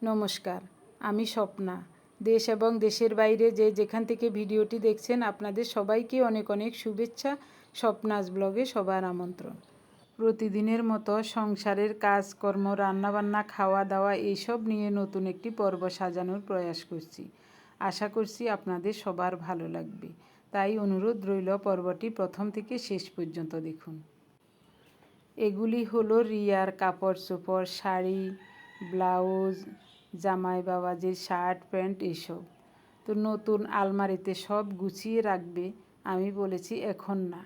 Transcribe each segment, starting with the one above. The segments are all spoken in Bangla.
নমস্কার, আমি স্বপ্না। দেশ এবং দেশের বাইরে যেখান থেকে ভিডিওটি দেখছেন আপনাদের সবাইকে অনেক অনেক শুভেচ্ছা। স্বপ্নাস ব্লগে সবার আমন্ত্রণ। প্রতিদিনের মতো সংসারের কাজকর্ম, রান্নাবান্না, খাওয়া দাওয়া এইসব নিয়ে নতুন একটি পর্ব সাজানোর প্রয়াস করছি। আশা করছি আপনাদের সবার ভালো লাগবে, তাই অনুরোধ রইল পর্বটি প্রথম থেকে শেষ পর্যন্ত দেখুন। এগুলি হলো রিয়ার কাপড় চোপড়, শাড়ি, ব্লাউজ, জামাই বাবাজির শার্ট প্যান্ট এইসব। তো নতুন আলমারিতে সব গুছিয়ে রাখবে। আমি বলেছি এখন না,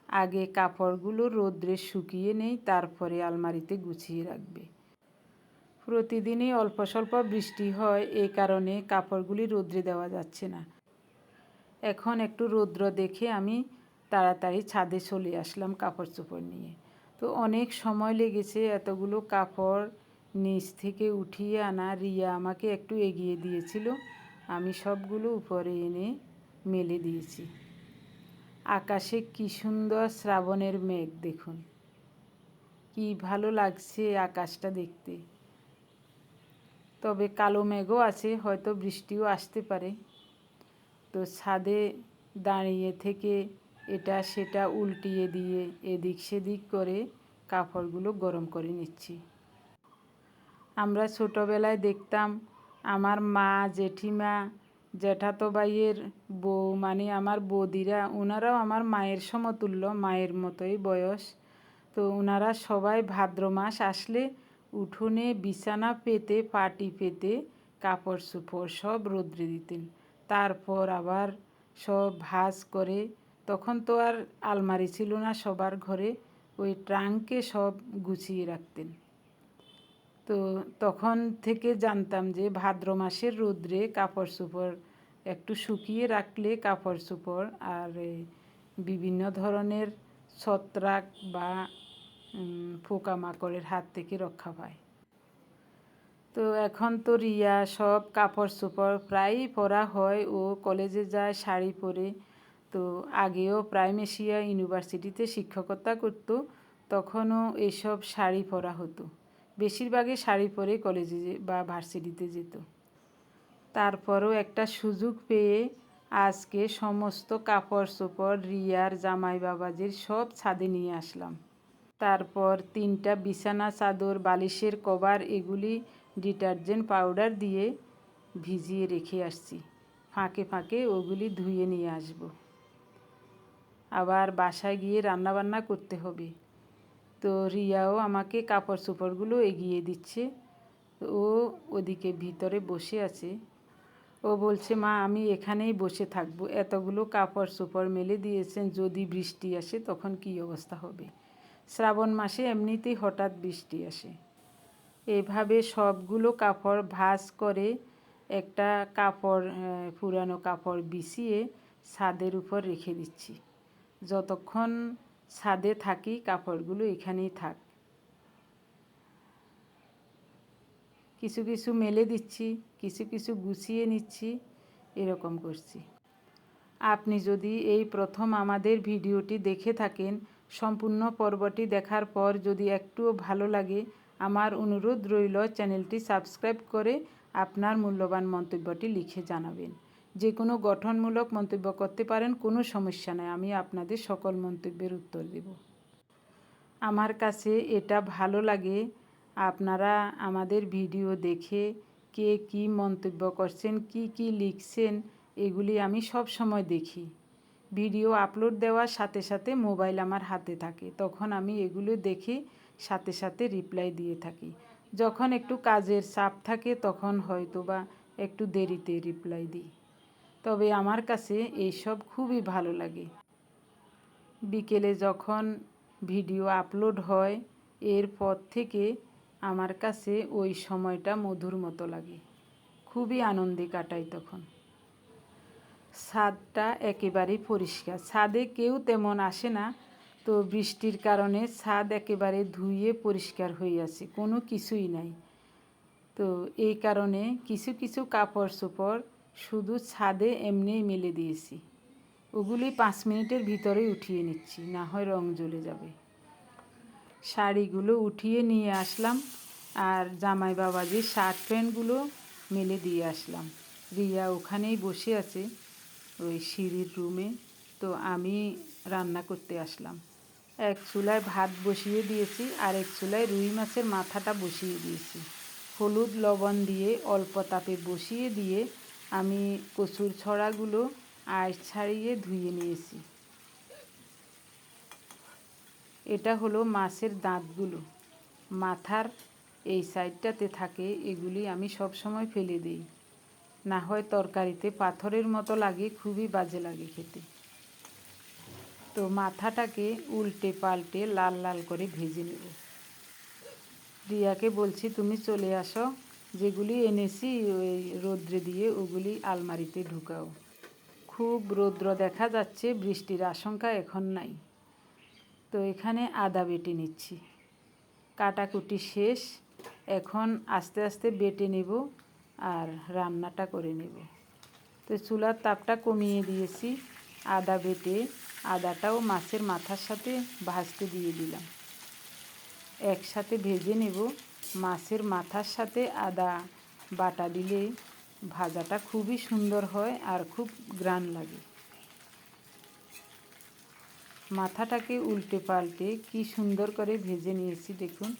আগে কাপড়গুলো রোদ্রে শুকিয়ে নেই, তারপরে আলমারিতে গুছিয়ে রাখবে। প্রতিদিনই অল্প স্বল্প বৃষ্টি হয়, এই কারণে কাপড়গুলি রোদ্রে দেওয়া যাচ্ছে না। এখন একটু রৌদ্র দেখে আমি তাড়াতাড়ি ছাদে চলে আসলাম কাপড় চোপড় নিয়ে। তো অনেক সময় লেগেছে এতগুলো কাপড় নিচ থেকে উঠিয়ে আনা। রিয়া আমাকে একটু এগিয়ে দিয়েছিল, আমি সবগুলো উপরে এনে মেলে দিয়েছি। আকাশে কি সুন্দর শ্রাবণের মেঘ দেখুন, কি ভালো লাগছে আকাশটা দেখতে। তবে কালো মেঘও আছে, হয়তো বৃষ্টিও আসতে পারে। তো ছাদে দাঁড়িয়ে থেকে এটা সেটা উল্টিয়ে দিয়ে এদিক সেদিক করে কাপড়গুলো গরম করে নিচ্ছি। আমরা ছোটোবেলায় দেখতাম আমার মা, জেঠিমা, জ্যাঠাতো ভাইয়ের বউ, মানে আমার বৌদিরা, ওনারাও আমার মায়ের সমতুল্য, মায়ের মতোই বয়স। তো ওনারা সবাই ভাদ্র মাস আসলে উঠোনে বিছানা পেতে, পাটি পেতে কাপড় চোপড় সব রোদ্রে দিতেন। তারপর আবার সব ভাঁজ করে, তখন তো আর আলমারি ছিল না সবার ঘরে, ওই ট্রাঙ্কে সব গুছিয়ে রাখতেন। তো তখন থেকে জানতাম যে ভাদ্র মাসের রৌদ্রে কাপড় চোপড় একটু শুকিয়ে রাখলে কাপড় চোপড় আর বিভিন্ন ধরনের ছত্রাক বা পোকামাকড়ের হাত থেকে রক্ষা পায়। তো এখন তো রিয়া সব কাপড় চোপড় প্রায়ই পরা হয়, ও কলেজে যায় শাড়ি পরে। তো আগেও প্রাইমেশিয়া ইউনিভার্সিটিতে শিক্ষকতা করত, তখনও এইসব শাড়ি পরা হতো। বেশিরভাগই শাড়ি পরে কলেজে বা ভার্সিটিতে যেত। তারপরও একটা সুযোগ পেয়ে আজকে সমস্ত কাপড় চোপড় রিয়ার, জামাই বাবাজির সব ছাদে নিয়ে আসলাম। তারপর 3টা বিছানা চাদর, বালিশের কভার এগুলি ডিটারজেন্ট পাউডার দিয়ে ভিজিয়ে রেখে আসছি। ফাঁকে ফাঁকে ওগুলি ধুয়ে নিয়ে আসব। আবার বাসায় গিয়ে রান্নাবান্না করতে হবে। তো রিয়াও আমাকে কাপড় চোপড়গুলো এগিয়ে দিচ্ছে। ও ওদিকে ভিতরে বসে আছে। ও বলছে, মা আমি এখানেই বসে থাকবো, এতগুলো কাপড় চোপড় মেলে দিয়েছেন, যদি বৃষ্টি আসে তখন কী অবস্থা হবে। শ্রাবণ মাসে এমনিতেই হঠাৎ বৃষ্টি আসে। এভাবে সবগুলো কাপড় ভাঁজ করে একটা কাপড়, পুরানো কাপড় বিছিয়ে ছাদের উপর রেখে দিচ্ছি। যতক্ষণ ছাদে থাকি কাপড়গুলো এখানেই থাক। কিছু কিছু মেলে দিচ্ছি, কিছু কিছু গুছিয়ে নিচ্ছি, এরকম করছি। আপনি যদি এই প্রথম আমাদের ভিডিওটি দেখে থাকেন, সম্পূর্ণ পর্বটি দেখার পর যদি একটুও ভালো লাগে, আমার অনুরোধ রইল চ্যানেলটি সাবস্ক্রাইব করে আপনার মূল্যবান মন্তব্যটি লিখে জানাবেন। যে কোনো গঠনমূলক মন্তব্য করতে পারেন, কোনো সমস্যা নেই, আমি আপনাদের সকল মন্তব্যের উত্তর দেব। আমার কাছে এটা ভালো লাগে, আপনারা আমাদের ভিডিও দেখে কে কী মন্তব্য করছেন, কি কি লিখছেন, এগুলি আমি সব সময় দেখি। ভিডিও আপলোড দেওয়ার সাথে সাথে মোবাইল আমার হাতে থাকে, তখন আমি এগুলো দেখে সাথে সাথে রিপ্লাই দিয়ে থাকি। যখন একটু কাজের চাপ থাকে তখন হয়তো বা একটু দেরিতে রিপ্লাই দিই, তবে আমার কাছে এইসব খুবই ভালো লাগে। বিকেলে যখন ভিডিও আপলোড হয়, এরপর থেকে আমার কাছে ওই সময়টা মধুর মতো লাগে, খুবই আনন্দে কাটাই তখন। ছাদটা একেবারেই পরিষ্কার, ছাদে কেউ তেমন আসে না, তো বৃষ্টির কারণে ছাদ একেবারে ধুয়ে পরিষ্কার হয়ে আছে, কোনো কিছুই নাই। তো এই কারণে কিছু কিছু কাপড় চোপড় শুধু ছাদে এমনিই মেলে দিয়েছি। ওগুলি 5 মিনিটের ভিতরেই উঠিয়ে নিচ্ছি, না হয় রং জ্বলে যাবে। শাড়িগুলো উঠিয়ে নিয়ে আসলাম, আর জামাই বাবাজির শার্ট প্যান্টগুলো মেলে দিয়ে আসলাম। রিয়া ওখানেই বসে আছে ওই সিঁড়ির রুমে। তো আমি রান্না করতে আসলাম। এক চুলায় ভাত বসিয়ে দিয়েছি আর এক চুলায় রুই মাছের মাথাটা বসিয়ে দিয়েছি। হলুদ লবণ দিয়ে অল্প তাপে বসিয়ে দিয়ে আমি কচুর ছড়াগুলো আঁশ ছাড়িয়ে ধুয়ে নিয়েছি। এটা হলো মাছের দাঁতগুলো, মাথার এই সাইডটাতে থাকে, এগুলি আমি সব সময় ফেলে দিই, না হয় তরকারিতে পাথরের মতো লাগে, খুবই বাজে লাগে খেতে। তো মাথাটাকে উল্টে পাল্টে লাল লাল করে ভেজে নেব। রিয়াকে বলছি তুমি চলে আসো, যেগুলি এনেছি ওই রৌদ্রে দিয়ে ওগুলি আলমারিতে ঢুকাও। খুব রৌদ্র দেখা যাচ্ছে, বৃষ্টির আশঙ্কা এখন নাই। তো এখানে আদা বেটে নিচ্ছি, কাটাকুটি শেষ, এখন আস্তে আস্তে বেটে নেব আর রান্নাটা করে নেব। তো চুলার তাপটা কমিয়ে দিয়েছি, আদা বেটে আদাটাও মাছের মাথার সাথে ভাজতে দিয়ে দিলাম। একসাথে ভেজে নেব। মাছের মাথার সাথে আদা বাটা দিলে ভাজাটা খুবই সুন্দর হয় আর খুব গ্রান লাগে। মাথাটাকে উল্টে পাল্টে কি সুন্দর করে ভেজে নিয়েছি দেখুন।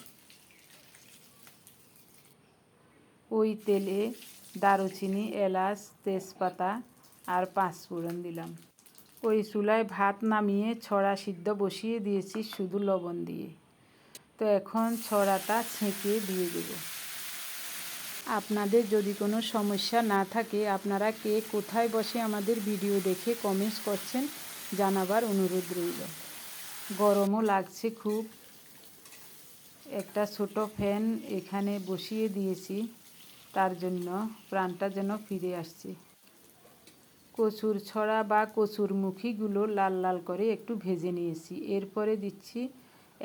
ওই তেলে দারুচিনি, এলাচ, তেজপাতা আর পাঁচফোড়ন দিলাম। ওই চুলায় ভাত নামিয়ে ছড়া সিদ্ধ বসিয়ে দিয়েছি শুধু লবণ দিয়ে। তো এখন ছড়াটা ছেঁকে দিয়ে দেব। আপনাদের যদি কোনো সমস্যা না থাকে, আপনারা কে কোথায় বসে আমাদের ভিডিও দেখে কমেন্টস করছেন জানাবার অনুরোধ রইল। গরমও লাগছে খুব। একটা ছোট ফ্যান এখানে বসিয়ে দিয়েছি, তার জন্য প্রাণটা যেন ফিরে আসছে। কচুর ছড়া বা কচুর মুখিগুলো লাল লাল করে একটু ভেজে নিয়েছি। এরপরে দিচ্ছি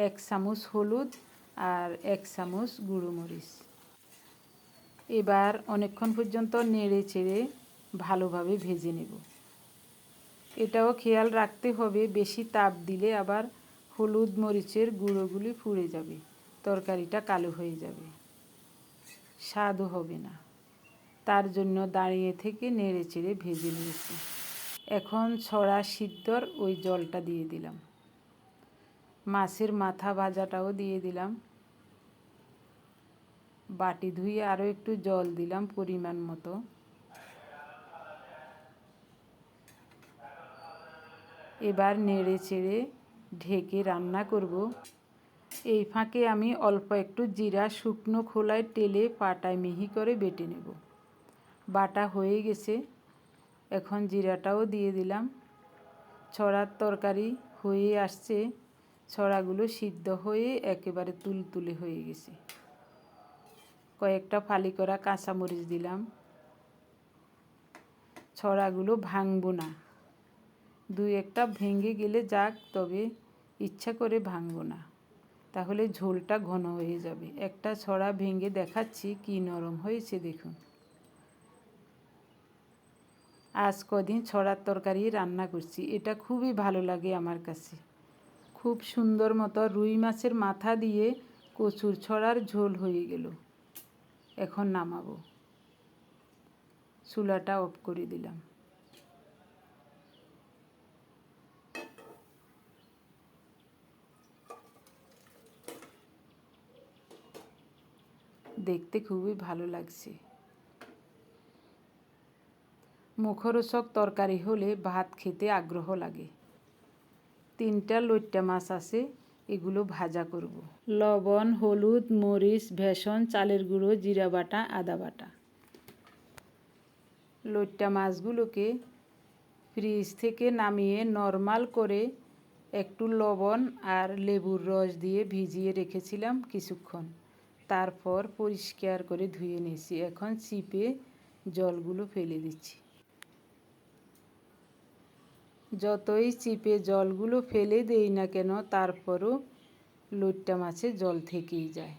1 চামচ হলুদ আর 1 চামচ গুঁড়ো মরিচ। এবার অনেকক্ষণ পর্যন্ত নেড়ে চেড়ে ভালোভাবে ভেজে নেব। এটাও খেয়াল রাখতে হবে, বেশি তাপ দিলে আবার হলুদ মরিচের গুঁড়োগুলি পুড়ে যাবে, তরকারিটা কালো হয়ে যাবে, স্বাদও হবে না। তার জন্য দাঁড়িয়ে থেকে নেড়ে চেড়ে ভেজে নিয়েছি। এখন ছড়া সিদ্ধর ওই জলটা দিয়ে দিলাম। মাছের মাথা ভাজাটাও দিয়ে দিলাম। বাটি ধুয়ে আরও একটু জল দিলাম পরিমাণ মতো। এবার নেড়ে চেড়ে ঢেকে রান্না করব। এই ফাঁকে আমি অল্প একটু জিরা শুকনো খোলায় তেলে পাটায় মিহি করে বেটে নেব। বাটা হয়ে গেছে, এখন জিরাটাও দিয়ে দিলাম। ছড়ার তরকারি হয়ে আসছে, ছড়াগুলো সিদ্ধ হয়ে একেবারে তুলতুলে হয়ে গেছে। কয়েকটা ফালি করা কাঁচামরিচ দিলাম। ছড়াগুলো ভাঙবো না, 2-1টা ভেঙে গেলে যাক, তবে ইচ্ছা করে ভাঙবো না, তাহলে ঝোলটা ঘন হয়ে যাবে। একটা ছড়া ভেঙে দেখাচ্ছি কি নরম হয়েছে দেখুন। আজ কদিন ছড়ার তরকারি রান্না করছি, এটা খুবই ভালো লাগে আমার কাছে। খুব সুন্দর মতো রুই মাছের মাথা দিয়ে কচুর ছড়ার ঝোল হয়ে গেল। এখন নামাবো। চুলাটা অফ করে দিলাম। দেখতে খুবই ভালো লাগছে। মুখরোচক তরকারি হলে ভাত খেতে আগ্রহ লাগে। 3টা লইট্টা মাছ আছে, এগুলো ভাজা করব। লবণ, হলুদ, মরিচ, বেসন, চালের গুঁড়ো, জিরা বাটা, আদা বাটা। লইট্টা মাছগুলোকে ফ্রিজ থেকে নামিয়ে নরমাল করে একটু লবণ আর লেবুর রস দিয়ে ভিজিয়ে রেখেছিলাম কিছুক্ষণ। তারপর পরিষ্কার করে ধুয়ে নিয়েছি। এখন চিপে জলগুলো ফেলে দিচ্ছি। যতই চিপে জলগুলো ফেলে দেই না কেন, তারপরও লইট্টা মাছে জল থেকেই যায়।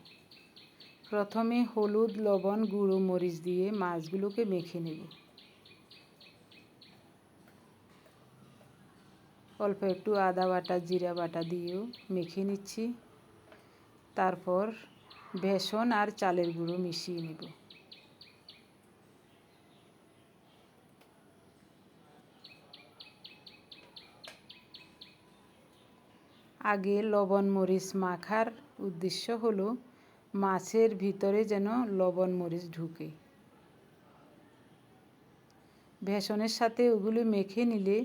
প্রথমে হলুদ, লবণ, গুঁড়ো মরিচ দিয়ে মাছগুলোকে মেখে নেব। অল্প একটু আদা বাটা, জিরা বাটা দিয়েও মেখে নিচ্ছি। তারপর বেসন আর চালের গুঁড়ো মিশিয়ে নেব। আগে লবণ মরিচ মাখার উদ্দেশ্য হলো মাছের ভিতরে যেন লবণ মরিচ ঢুকে। বেসনের সাথে ওগুলো মেখে নিলে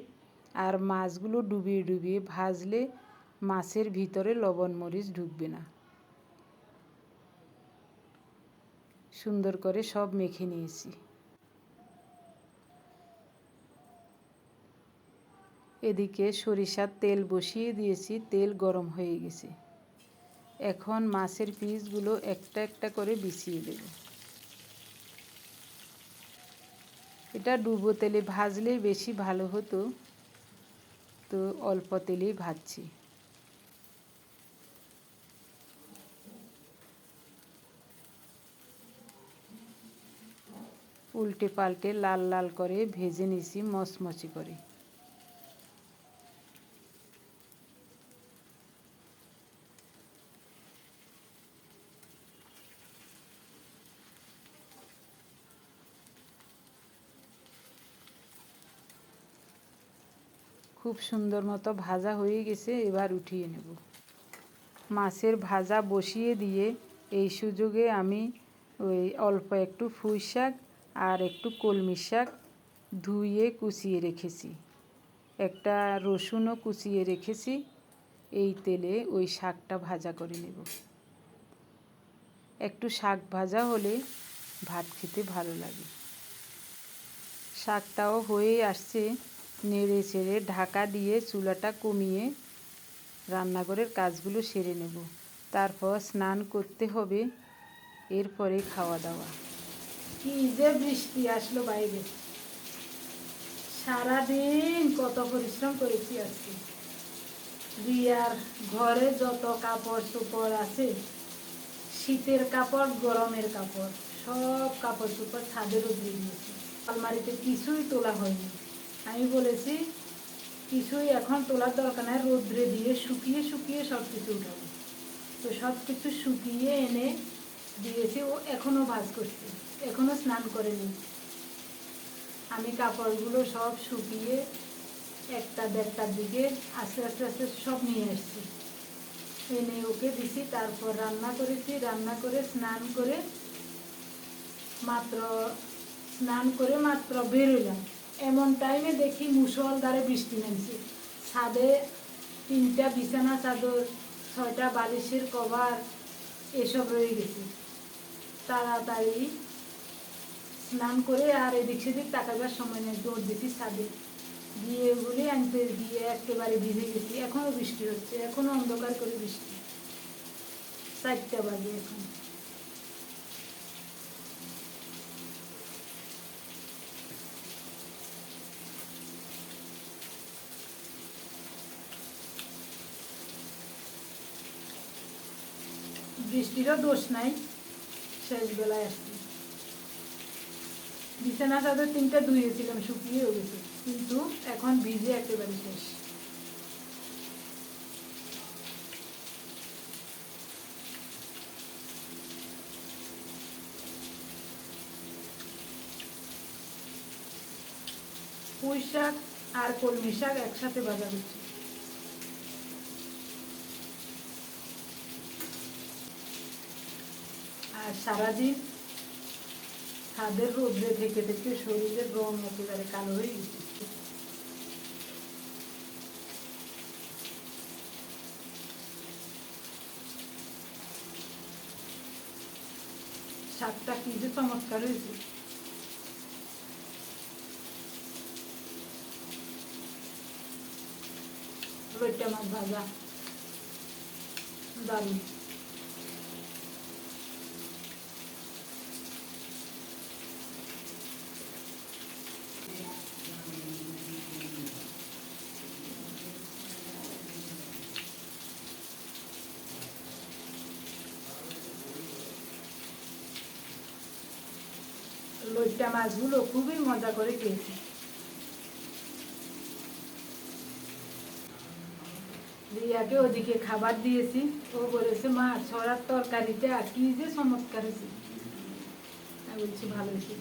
আর মাছগুলো ডুবিয়ে ডুবিয়ে ভাজলে মাছের ভিতরে লবণ মরিচ ঢুকবে না। সুন্দর করে সব মেখে নিয়েছি। এদিকে সরিষার তেল বসিয়ে দিয়েছি, তেল গরম হয়ে গেছে। এখন মাছের পিসগুলো একটা একটা করে বিছিয়ে দেব। এটা ডুবো তেলে ভাজলেই বেশি ভালো হতো, তো অল্প তেলেই ভাজছি। উল্টে পাল্টে লাল লাল করে ভেজে নিছি মচমচে করে। খুব সুন্দর মতো ভাজা হয়ে গেছে, এবার উঠিয়ে নেব। মাছের ভাজা বসিয়ে দিয়ে এই সুযোগে আমি ওই অল্প একটু পুঁই শাক আর একটু কলমি শাক ধুয়ে কুচিয়ে রেখেছি, একটা রসুনও কুচিয়ে রেখেছি। এই তেলে ওই শাকটা ভাজা করে নেব। একটু শাক ভাজা হলে ভাত খেতে ভালো লাগে। শাকটাও হয়ে আসছে, নেড়ে চেড়ে ঢাকা দিয়ে চুলাটা কমিয়ে রান্নাঘরের কাজগুলো সেরে নেব। তারপর স্নান করতে হবে, এরপরে খাওয়া দাওয়া। কি যে বৃষ্টি আসলো বাইরে, সারাদিন কত পরিশ্রম করেছি আজকে। রিয়ার ঘরে যত কাপড় চোপড় আছে, শীতের কাপড় গরমের কাপড়, সব কাপড় চোপড় ছাদে রোদ্রে দিয়েছি। আলমারিতে কিছুই তোলা হয়নি। আমি বলেছি কিছুই এখন তোলার দরকার নাই, রোদ্রে দিয়ে শুকিয়ে শুকিয়ে সব কিছু উঠাবো। তো সব কিছু শুকিয়ে এনে দিয়েছি। ও এখনও ভাঁজ করছে, এখনও স্নান করেনি। আমি কাপড়গুলো সব শুকিয়ে 1টা 1:30টার দিকে আস্তে আস্তে আস্তে সব নিয়ে এসেছি, এনে ওকে দিছি। তারপর রান্না করেছি, রান্না করে মাত্র বেরোলাম। এমন টাইমে দেখি মুষলধারে বৃষ্টি নামছে। ছাদে 3টা বিছানা চাদর, 6টা বালিশের কভার এসব রয়ে গেছে। তাড়াতাড়ি স্নান করে আর এদিক সেদিক তাকাবার সময় নেই, দৌড় দিছি ছাদে গিয়ে ওগুলি আনতে গিয়ে একেবারে ভিজে গেছি। এখনও বৃষ্টি হচ্ছে, এখনও অন্ধকার করে বৃষ্টি। 4টা বাজে এখন। বৃষ্টিরও দোষ নাই, শেষ বেলায় আসছি। বিছানা চাদর 3টা ধুয়েছিলাম, শুকিয়েও গেছে, কিন্তু এখন ভিজে একেবারে শেষ। পুঁই শাক আর কলমি শাক একসাথে ভাজা হচ্ছে। আর সারাদিন ছাদের রোদ্রে থেকে থেকে শরীরের রং একেবারে কালো হয়ে গেছে। শাকটা কি যে চমৎকার হয়েছে। লইট্টা মাছ ভাজা দারুণ। লইট্টা মাছগুলো খুবই মজা করে খেয়েছি। রিয়াকে ওদিকে খাবার দিয়েছি, ও বলেছে মা ছড়ার তরকারিতে আর কি যে চমৎকার হয়েছে। আমি বলছি ভালো হয়েছে।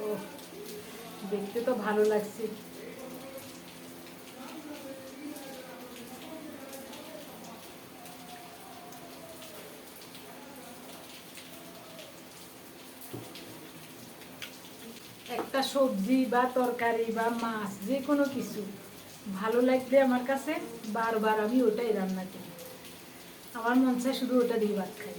ও দেখতে তো ভালো লাগছে। একটা সবজি বা তরকারি বা মাছ যে কোনো কিছু ভালো লাগলে আমার কাছে বারবার আমি ওটাই রান্না করি। আমার মন চায় শুধু ওটা দিয়ে ভাত খাই।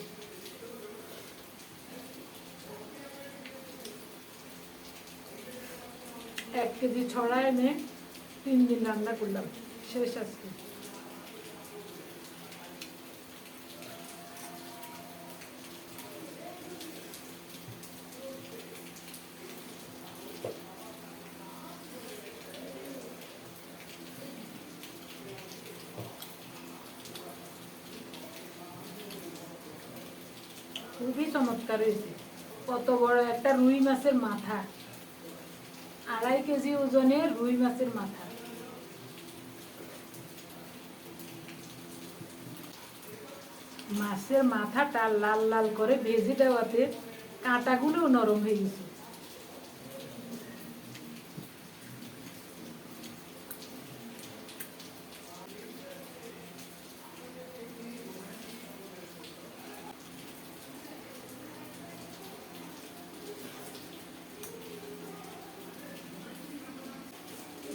1 কেজি ছড়া এনে 3 দিন রান্না করলাম, শেষ আজকে। খুবই চমৎকার হয়েছে। কত বড় একটা রুই মাছের মাথা, 2.5 কেজি ওজনের রুই মাছের মাথা। মাছের মাথাটা লাল লাল করে ভেজে দেওয়াতে কাঁটাগুলো নরম হয়ে গেছে।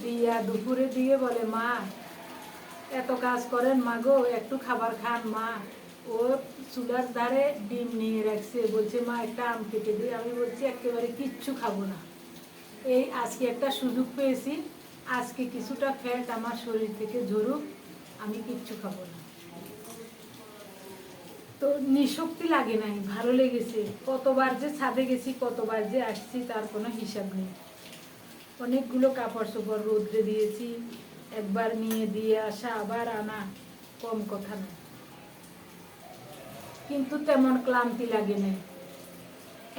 রিয়া দুপুরে দিয়ে বলে মা এত কাজ করেন মা গো, একটু খাবার খান মা। ও চুলার ধারে ডিম নিয়ে রাখছে, বলছে মা একটা আম কেটে দিই। আমি বলছি একেবারে কিচ্ছু খাবো না, এই আজকে একটা সুযোগ পেয়েছি, আজকে কিছুটা ফ্যাট আমার শরীর থেকে ঝরুক, আমি কিচ্ছু খাবো না। তো নিঃশক্তি লাগে নাই, ভালো লেগেছে। কতবার যে ছাদে গেছি, কতবার যে আসছি তার কোনো হিসাব নেই। অনেকগুলো কাপড় চোপড় রোদ্রে দিয়েছি, একবার নিয়ে দিয়ে আসা আবার আনা, কম কথা না। কিন্তু তেমন ক্লান্তি লাগে নাই।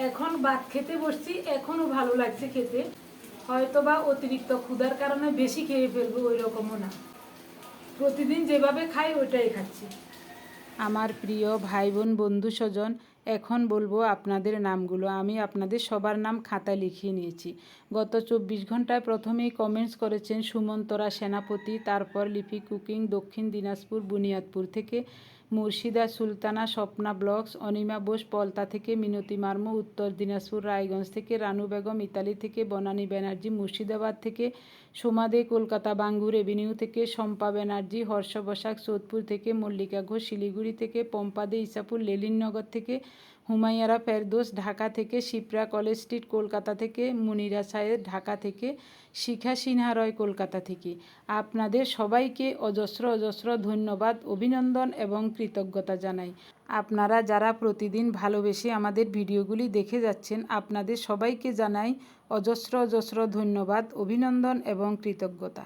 এখন ভাত খেতে বসছি, এখনো ভালো লাগছে খেতে। হয়তো বা অতিরিক্ত ক্ষুধার কারণে বেশি খেয়ে ফেলবো, ওই রকমও না। প্রতিদিন যেভাবে খাই ওইটাই খাচ্ছি। আমার প্রিয় ভাই বোন বন্ধু স্বজন, এখন বলবো আপনাদের নামগুলো। আমি আপনাদের সবার নাম খাতায় লিখিয়ে নিয়েছি। গত 24 ঘন্টায় প্রথমেই কমেন্টস করেছেন সুমন্তরা সেনাপতি, তারপর লিপি কুকিং দক্ষিণ দিনাজপুর বুনিয়াদপুর থেকে, মুর্শিদা সুলতানা স্বপ্না ব্লগস, অনিমা বোস পলতা থেকে, মিনতি মার্মু উত্তর দিনাজপুর রায়গঞ্জ থেকে, রানু বেগম ইতালি থেকে, বনানী ব্যানার্জি মুর্শিদাবাদ থেকে, সোমাদে কলকাতা বাঙ্গুর এভিনিউ থেকে, শম্পা ব্যানার্জি হর্ষ বসাক সোদপুর থেকে, মল্লিকা ঘোষ শিলিগুড়ি থেকে, পম্পা দে ইসাপুর লেলিননগর থেকে, হুমাইয়ারা ফেরদোস ঢাকা থেকে, শিপ্রা কলেজ স্ট্রিট কলকাতা থেকে, মুনিরা সায়েদ ঢাকা থেকে, শিখা সিনহা রয় কলকাতা থেকে। আপনাদের সবাইকে অজস্র অজস্র ধন্যবাদ, অভিনন্দন এবং কৃতজ্ঞতা জানাই। আপনারা যারা প্রতিদিন ভালোবেসে আমাদের ভিডিওগুলি দেখে যাচ্ছেন, আপনাদের সবাইকে জানাই অজস্র অজস্র ধন্যবাদ, অভিনন্দন এবং কৃতজ্ঞতা।